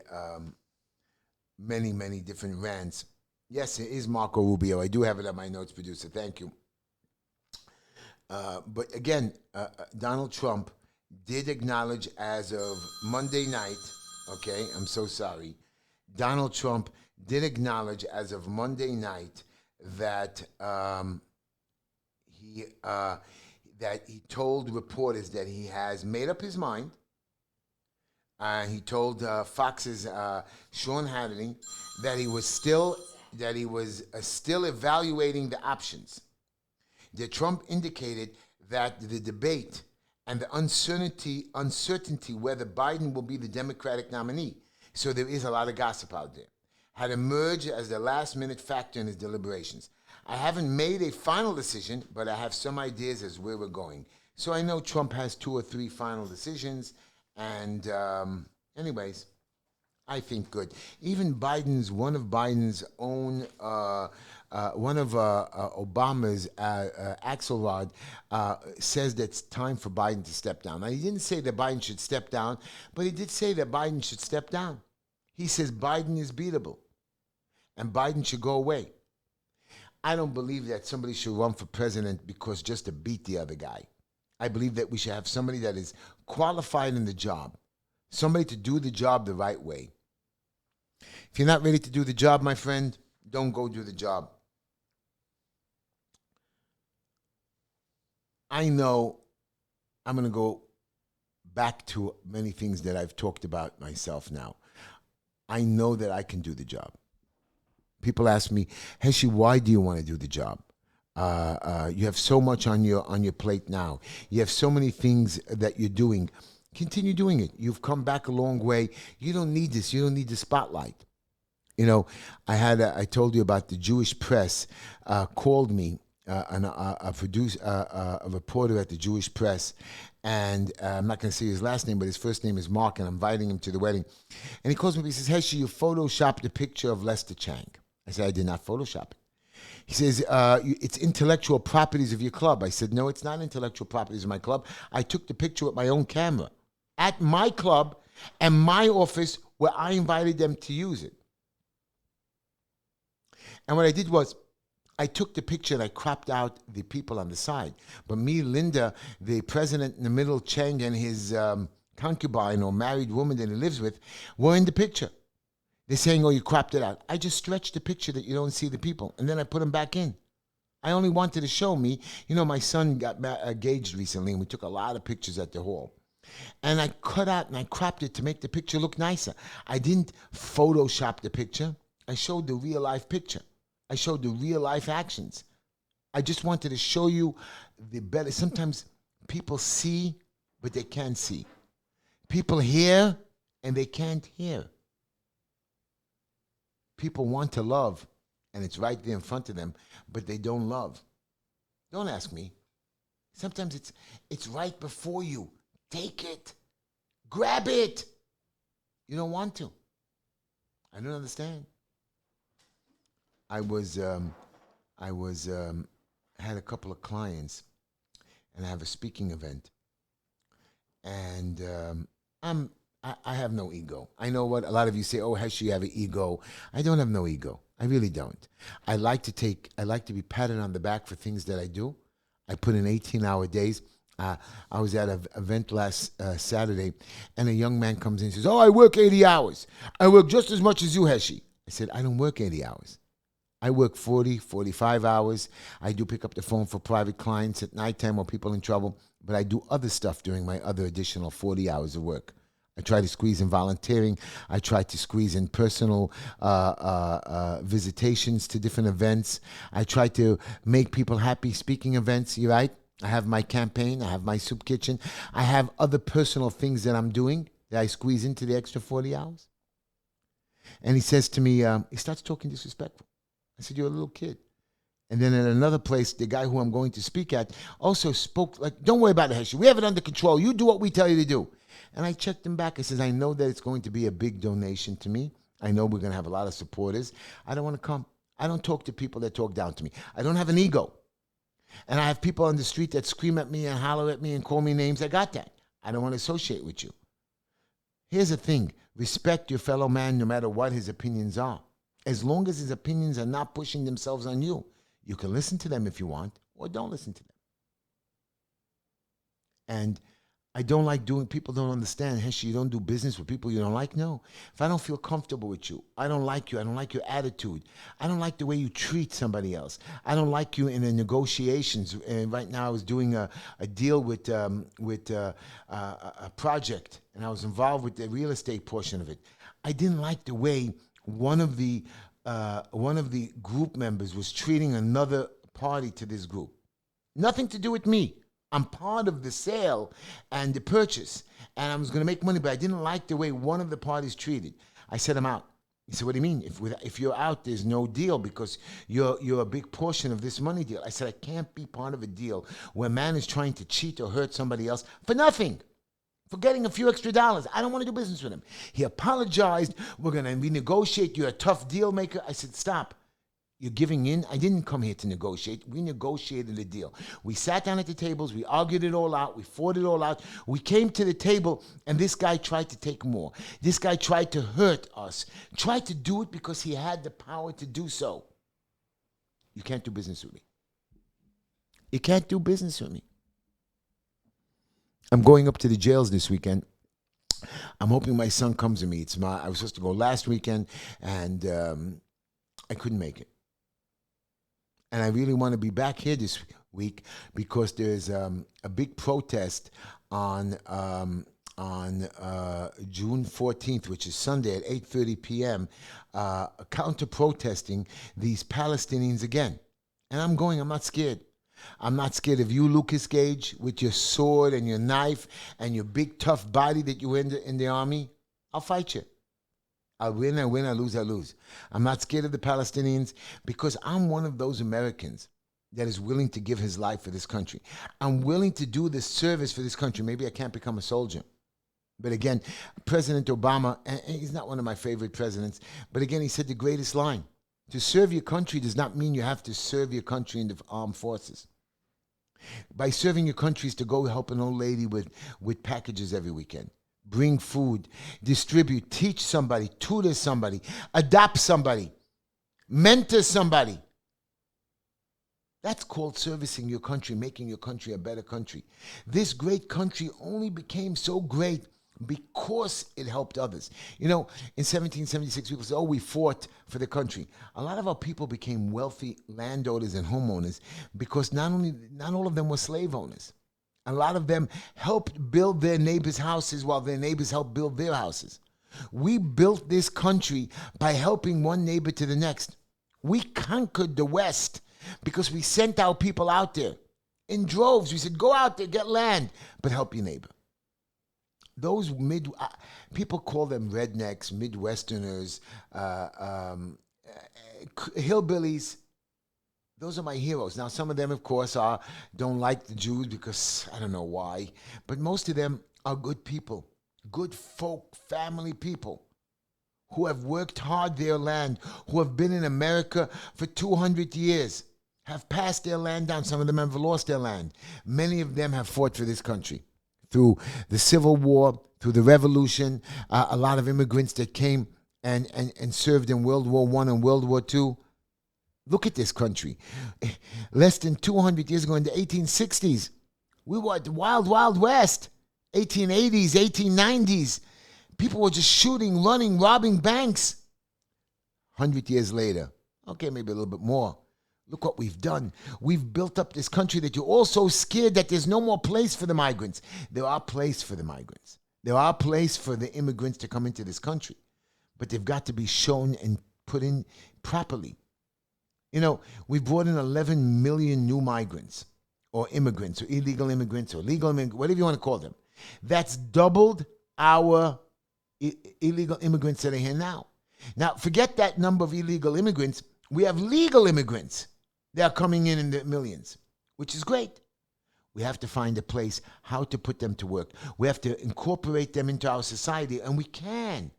Speaker 1: many, many different rants. Yes, it is Marco Rubio. I do have it on my notes, producer. Thank you. But again, Donald Trump did acknowledge as of Monday night, okay, I'm so sorry. Donald Trump did acknowledge as of Monday night that he told reporters that he has made up his mind. He told Fox's Sean Hannity that he was still evaluating the options. That Trump indicated that the debate and the uncertainty whether Biden will be the Democratic nominee, so there is a lot of gossip out there, had emerged as the last-minute factor in his deliberations. I haven't made a final decision, but I have some ideas as where we're going. So I know Trump has 2 or 3 final decisions, and anyways, I think good. Even one of Biden's own Obama's Axelrod says that it's time for Biden to step down. Now, he didn't say that Biden should step down, but he did say that Biden should step down. He says Biden is beatable and Biden should go away. I don't believe that somebody should run for president because just to beat the other guy. I believe that we should have somebody that is qualified in the job, somebody to do the job the right way. If you're not ready to do the job, my friend, don't go do the job. I know I'm going to go back to many things that I've talked about myself now. I know that I can do the job. People ask me, Heshy, why do you want to do the job? You have so much on your plate now. You have so many things that you're doing. Continue doing it. You've come back a long way. You don't need this. You don't need the spotlight. You know, I told you about the Jewish press called me, a reporter at the Jewish press, and I'm not going to say his last name, but his first name is Mark, and I'm inviting him to the wedding. And he calls me, he says, Heshy, you photoshopped a picture of Lester Chang. I said, I did not Photoshop it. He says, it's intellectual properties of your club. I said, no, it's not intellectual properties of my club. I took the picture with my own camera at my club and my office where I invited them to use it. And what I did was I took the picture and I cropped out the people on the side. But me, Linda, the president in the middle, Chang, and his concubine or married woman that he lives with were in the picture. They're saying, oh, you cropped it out. I just stretched the picture that you don't see the people, and then I put them back in. I only wanted to show me, you know, my son got engaged recently, and we took a lot of pictures at the hall. And I cut out and I cropped it to make the picture look nicer. I didn't Photoshop the picture. I showed the real-life picture. I showed the real-life actions. I just wanted to show you the better. Sometimes people see, but they can't see. People hear, and they can't hear. People want to love, and it's right there in front of them, but they don't love. Don't ask me. Sometimes it's right before you. Take it. Grab it. You don't want to. I don't understand. I had a couple of clients, and I have a speaking event, and I have no ego. I know what a lot of you say, oh, Heshy, you have an ego. I don't have no ego. I really don't. I like to be patted on the back for things that I do. I put in 18-hour days. I was at an event last Saturday, and a young man comes in and says, oh, I work 80 hours. I work just as much as you, Heshy. I said, I don't work 80 hours. I work 40, 45 hours. I do pick up the phone for private clients at nighttime or people in trouble, but I do other stuff during my other additional 40 hours of work. I try to squeeze in volunteering. I try to squeeze in personal visitations to different events. I try to make people happy speaking events, you right? I have my campaign. I have my soup kitchen. I have other personal things that I'm doing that I squeeze into the extra 40 hours. And he says to me, he starts talking disrespectful. I said, you're a little kid. And then at another place, the guy who I'm going to speak at also spoke like, don't worry about it, Heshy. We have it under control. You do what we tell you to do. And I checked him back. I says, I know that it's going to be a big donation to me. I know we're going to have a lot of supporters. I don't want to come. I don't talk to people that talk down to me. I don't have an ego. And I have people on the street that scream at me and holler at me and call me names. I got that. I don't want to associate with you. Here's the thing. Respect your fellow man no matter what his opinions are. As long as his opinions are not pushing themselves on you, you can listen to them if you want, or don't listen to them. And I don't like people don't understand, Heshy, you don't do business with people you don't like? No. If I don't feel comfortable with you, I don't like you, I don't like your attitude, I don't like the way you treat somebody else, I don't like you in the negotiations. And right now I was doing a deal with a project, and I was involved with the real estate portion of it. I didn't like the way one of the group members was treating another party to this group. Nothing to do with me. I'm part of the sale and the purchase, and I was going to make money, but I didn't like the way one of the parties treated. I said, I'm out. He said, what do you mean? If you're out, there's no deal because you're a big portion of this money deal. I said, I can't be part of a deal where a man is trying to cheat or hurt somebody else for nothing, for getting a few extra dollars. I don't want to do business with him. He apologized. We're going to renegotiate. You're a tough deal maker. I said, stop. You're giving in. I didn't come here to negotiate. We negotiated a deal. We sat down at the tables. We argued it all out. We fought it all out. We came to the table, and this guy tried to take more. This guy tried to hurt us. Tried to do it because he had the power to do so. You can't do business with me. You can't do business with me. I'm going up to the jails this weekend. I'm hoping my son comes to me. I was supposed to go last weekend, and I couldn't make it. And I really want to be back here this week because there's a big protest on June 14th, which is Sunday at 8:30 p.m., counter-protesting these Palestinians again. And I'm going. I'm not scared. I'm not scared of you, Lucas Gage, with your sword and your knife and your big, tough body that you in the army. I'll fight you. I'll win, I win, I lose, I lose. I'm not scared of the Palestinians because I'm one of those Americans that is willing to give his life for this country. I'm willing to do this service for this country. Maybe I can't become a soldier. But again, President Obama, and he's not one of my favorite presidents, but again, he said the greatest line. To serve your country does not mean you have to serve your country in the armed forces. By serving your country is to go help an old lady with packages every weekend. Bring food, distribute, teach somebody, tutor somebody, adopt somebody, mentor somebody. That's called servicing your country, making your country a better country. This great country only became so great because it helped others. You know, in 1776, people said, oh, we fought for the country. A lot of our people became wealthy landowners and homeowners because not all of them were slave owners. A lot of them helped build their neighbors' houses while their neighbors helped build their houses. We built this country by helping one neighbor to the next. We conquered the West because we sent our people out there in droves. We said, go out there, get land, but help your neighbor. Those people call them rednecks, Midwesterners, hillbillies. Those are my heroes. Now, some of them, of course, don't like the Jews because I don't know why, but most of them are good people, good folk, family people who have worked hard their land, who have been in America for 200 years, have passed their land down. Some of them have lost their land. Many of them have fought for this country through the Civil War, through the Revolution, a lot of immigrants that came and served in World War I and World War II. Look at this country. Less than 200 years ago in the 1860s, we were at the wild, wild west. 1880s, 1890s. People were just shooting, running, robbing banks. 100 years later, okay, maybe a little bit more. Look what we've done. We've built up this country that you're all so scared that there's no more place for the migrants. There are place for the migrants. There are place for the immigrants to come into this country. But they've got to be shown and put in properly. You know, we brought in 11 million new migrants or immigrants or illegal immigrants or legal immigrants, whatever you want to call them. That's doubled our illegal immigrants that are here now. Now, forget that number of illegal immigrants. We have legal immigrants. They are coming in the millions, which is great. We have to find a place how to put them to work. We have to incorporate them into our society, and we can.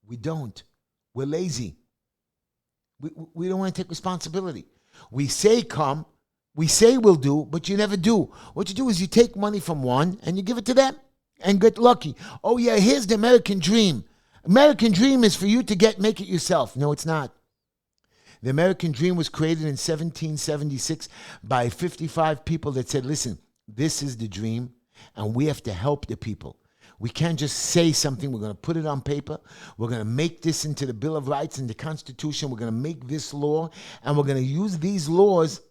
Speaker 1: We don't. We're lazy. We don't want to take responsibility. We say come, we say we'll do, but you never do. What you do is you take money from one and you give it to them and get lucky. Oh yeah, here's the American dream. American dream is for you to make it yourself. No, it's not. The American dream was created in 1776 by 55 people that said, listen, this is the dream and we have to help the people. We can't just say something. We're going to put it on paper. We're going to make this into the Bill of Rights and the Constitution. We're going to make this law, and we're going to use these laws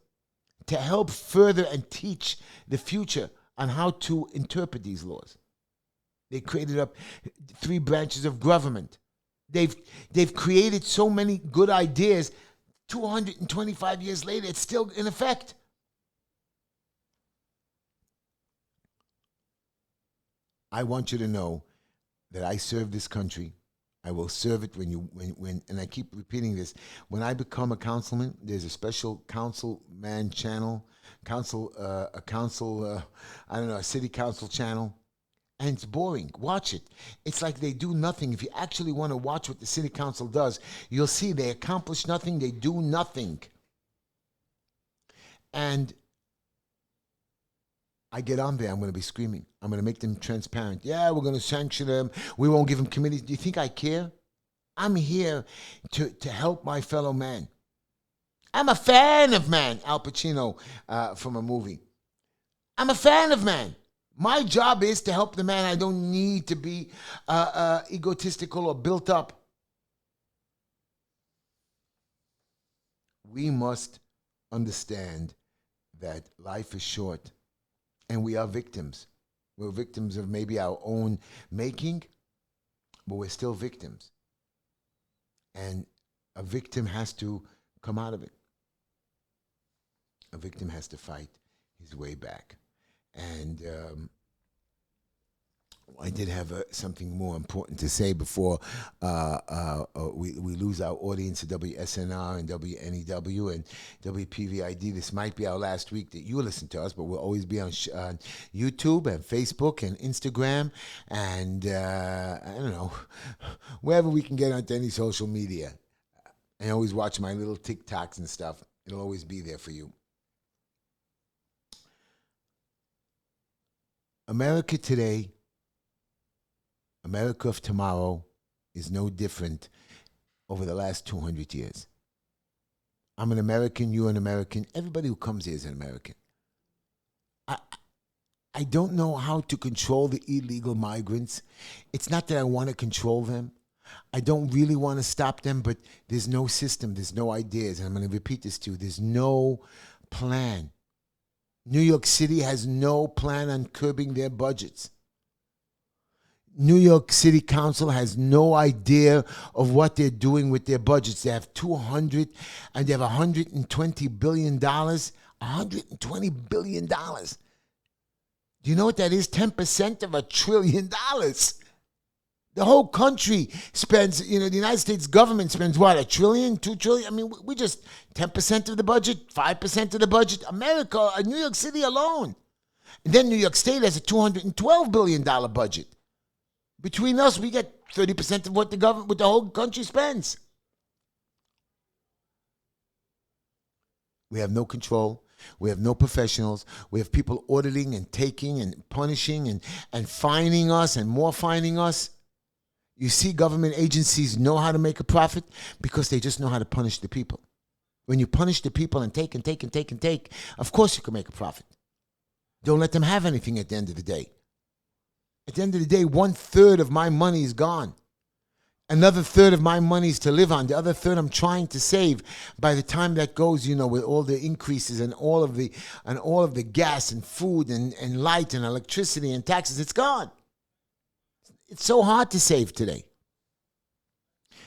Speaker 1: to help further and teach the future on how to interpret these laws. They created up 3 branches of government. They've created so many good ideas. 225 years later, it's still in effect. I want you to know that I serve this country. I will serve it when and I keep repeating this. When I become a councilman, there's a special councilman channel, a city council channel, And it's boring. Watch it. It's like they do nothing. If you actually want to watch what the city council does, you'll see they accomplish nothing, they do nothing. And I get on there, I'm going to be screaming. I'm going to make them transparent. Yeah, we're going to sanction them. We won't give them committees. Do you think I care? I'm here to help my fellow man. I'm a fan of man, Al Pacino from a movie. I'm a fan of man. My job is to help the man. I don't need to be egotistical or built up. We must understand that life is short and we are victims. We're victims of maybe our own making, but we're still victims. And a victim has to come out of it. A victim has to fight his way back. And I did have something more important to say before we lose our audience at WSNR and WNEW and WPVID. This might be our last week that you listen to us, but we'll always be on YouTube and Facebook and Instagram and, I don't know, wherever we can get onto any social media. And always watch my little TikToks and stuff. It'll always be there for you. America today, America of tomorrow is no different over the last 200 years. I'm an American, you're an American. Everybody who comes here is an American. I don't know how to control the illegal migrants. It's not that I want to control them. I don't really want to stop them, but there's no system, there's no ideas. And I'm going to repeat this to you. There's no plan. New York City has no plan on curbing their budgets. New York City Council has no idea of what they're doing with their budgets. They have $120 billion. $120 billion. Do you know what that is? 10% of $1 trillion. The whole country spends, the United States government spends what, $1 trillion, $2 trillion? I mean, we just 10% of the budget, 5% of the budget. America, New York City alone. And then New York State has a $212 billion budget. Between us, we get 30% of what the whole country spends. We have no control. We have no professionals. We have people auditing and taking and punishing and fining us and more fining us. You see, government agencies know how to make a profit because they just know how to punish the people. When you punish the people and take and take and take and take, of course you can make a profit. Don't let them have anything at the end of the day. At the end of the day, 1/3 of my money is gone. Another third of my money is to live on. The other third I'm trying to save. By the time that goes, with all the increases and all of the gas and food and light and electricity and taxes, it's gone. It's so hard to save today.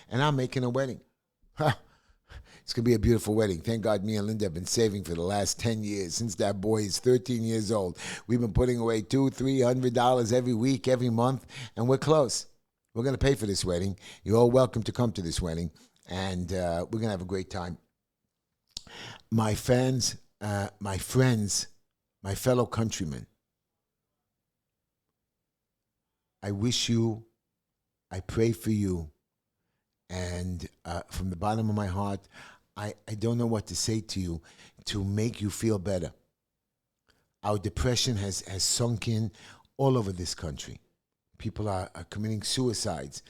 Speaker 1: And I'm making a wedding. It's going to be a beautiful wedding. Thank God me and Linda have been saving for the last 10 years. Since that boy is 13 years old. We've been putting away $200-$300 every week, every month, and we're close. We're going to pay for this wedding. You're all welcome to come to this wedding, and we're going to have a great time. My fans, my friends, my fellow countrymen, I wish you, I pray for you, and from the bottom of my heart, I don't know what to say to you to make you feel better. Our depression has sunk in all over this country. People are committing suicides,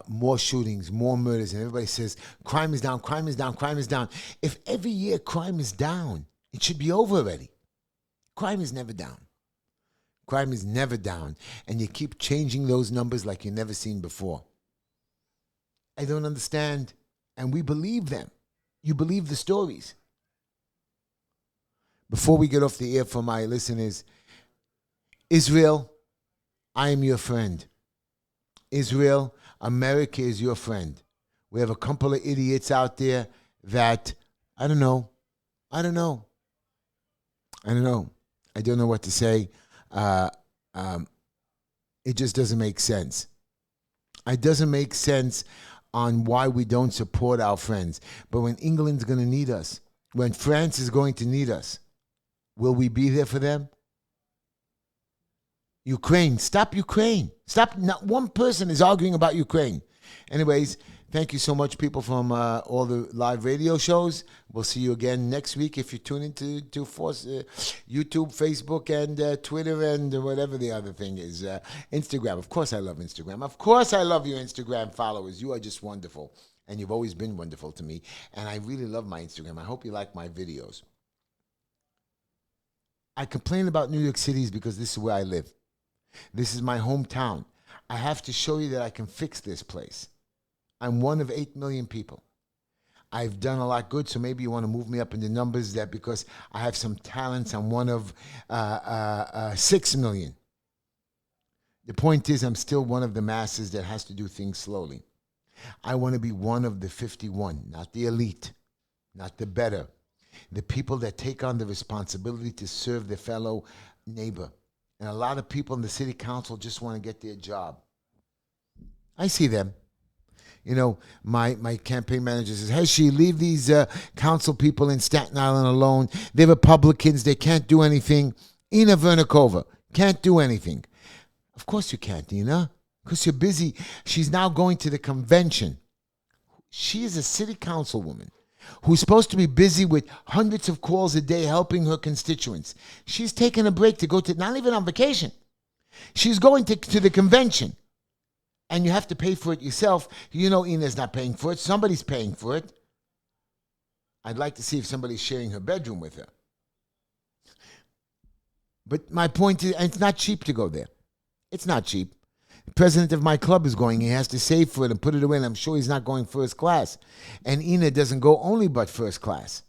Speaker 1: more shootings, more murders, and everybody says crime is down, crime is down, crime is down. If every year crime is down, it should be over already. Crime is never down. Crime is never down, and you keep changing those numbers like you've never seen before. I don't understand, and we believe them. You believe the stories. Before we get off the air for my listeners, Israel, I am your friend. Israel, America is your friend. We have a couple of idiots out there that, I don't know. I don't know what to say. It just doesn't make sense. It doesn't make sense on why we don't support our friends. But when England's going to need us, when France is going to need us, will we be there for them? Ukraine. Stop Ukraine. Stop. Not one person is arguing about Ukraine. Anyways, thank you so much, people from all the live radio shows. We'll see you again next week if you tune into YouTube, Facebook, and Twitter, and whatever the other thing is. Instagram. Of course, I love Instagram. Of course, I love you, Instagram followers. You are just wonderful. And you've always been wonderful to me. And I really love my Instagram. I hope you like my videos. I complain about New York City because this is where I live. This is my hometown. I have to show you that I can fix this place. I'm one of 8 million people. I've done a lot good, so maybe you want to move me up in the numbers that because I have some talents, I'm one of 6 million. The point is, I'm still one of the masses that has to do things slowly. I want to be one of the 51, not the elite, not the better. The people that take on the responsibility to serve their fellow neighbor. And a lot of people in the city council just want to get their job. I see them. You know, my campaign manager says, Heshy, leave these council people in Staten Island alone. They're Republicans. They can't do anything. Ina Vernikova can't do anything. Of course you can't, Ina, because you're busy. She's now going to the convention. She is a city councilwoman who's supposed to be busy with hundreds of calls a day helping her constituents. She's taking a break to go to, not even on vacation. She's going to the convention. And you have to pay for it yourself. You know Ina's not paying for it. Somebody's paying for it. I'd like to see if somebody's sharing her bedroom with her. But my point is, and it's not cheap to go there. It's not cheap. The president of my club is going. He has to save for it and put it away. And I'm sure he's not going first class. And Ina doesn't go only but first class.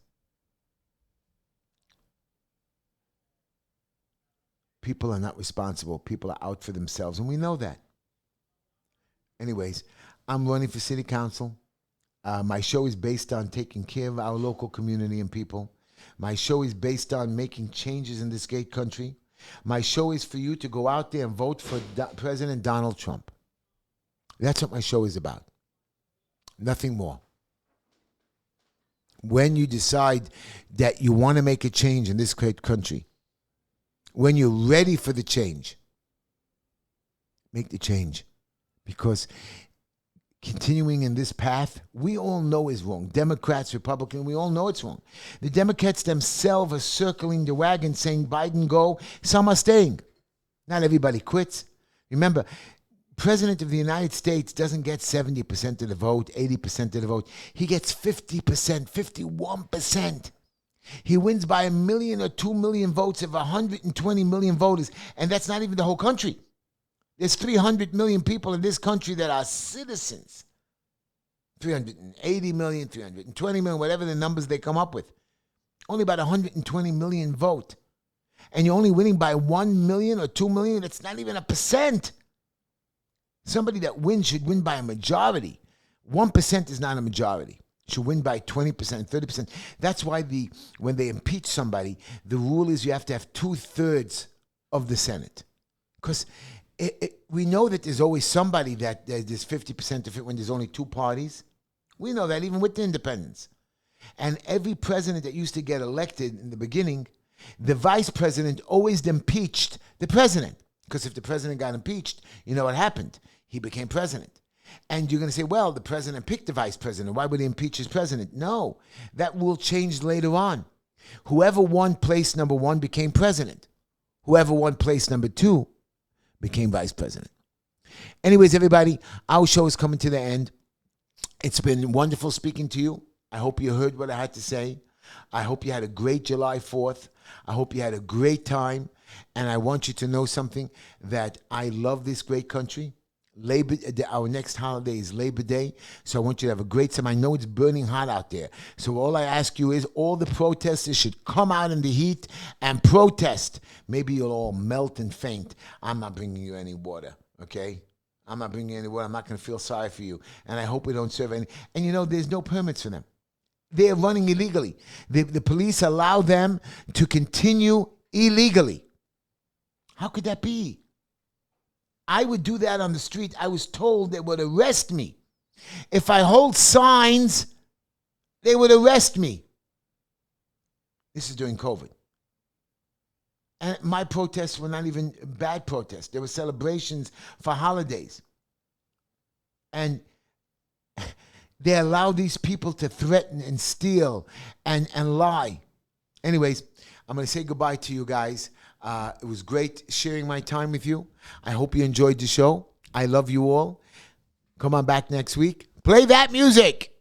Speaker 1: People are not responsible. People are out for themselves. And we know that. Anyways, I'm running for city council. My show is based on taking care of our local community and people. My show is based on making changes in this great country. My show is for you to go out there and vote for President Donald Trump. That's what my show is about. Nothing more. When you decide that you want to make a change in this great country, when you're ready for the change, make the change. Because continuing in this path, we all know is wrong. Democrats, Republicans, we all know it's wrong. The Democrats themselves are circling the wagon saying, Biden go, some are staying. Not everybody quits. Remember, President of the United States doesn't get 70% of the vote, 80% of the vote. He gets 50%, 51%. He wins by 1 million or 2 million votes of 120 million voters, and that's not even the whole country. There's 300 million people in this country that are citizens. 380 million, 320 million, whatever the numbers they come up with. Only about 120 million vote. And you're only winning by 1 million or 2 million. That's not even a percent. Somebody that wins should win by a majority. 1% is not a majority. Should win by 20%, 30%. That's why when they impeach somebody, the rule is you have to have 2/3 of the Senate. Because we know that there's always somebody that there's 50% of it when there's only two parties. We know that even with the independents. And every president that used to get elected in the beginning, the vice president always impeached the president. Because if the president got impeached, you know what happened? He became president. And you're going to say, well, the president picked the vice president. Why would he impeach his president? No, that rule changed later on. Whoever won place number 1 became president. Whoever won place number 2 became vice president. Anyways, everybody, our show is coming to the end. It's been wonderful speaking to you. I hope you heard what I had to say. I hope you had a great July 4th. I hope you had a great time. And I want you to know something, that I love this great country. Our next holiday is Labor Day, so I want you to have a great time. I know it's burning hot out there, so all I ask you is all the protesters should come out in the heat and protest. Maybe you'll all melt and faint. I'm not bringing you any water, okay? I'm not bringing you any water. I'm not going to feel sorry for you, and I hope we don't serve any. And you know, there's no permits for them. They're running illegally. The police allow them to continue illegally. How could that be? I would do that on the street. I was told they would arrest me. If I hold signs, they would arrest me. This is during COVID. And my protests were not even bad protests. They were celebrations for holidays. And they allow these people to threaten and steal and lie. Anyways, I'm going to say goodbye to you guys. It was great sharing my time with you. I hope you enjoyed the show. I love you all. Come on back next week. Play that music.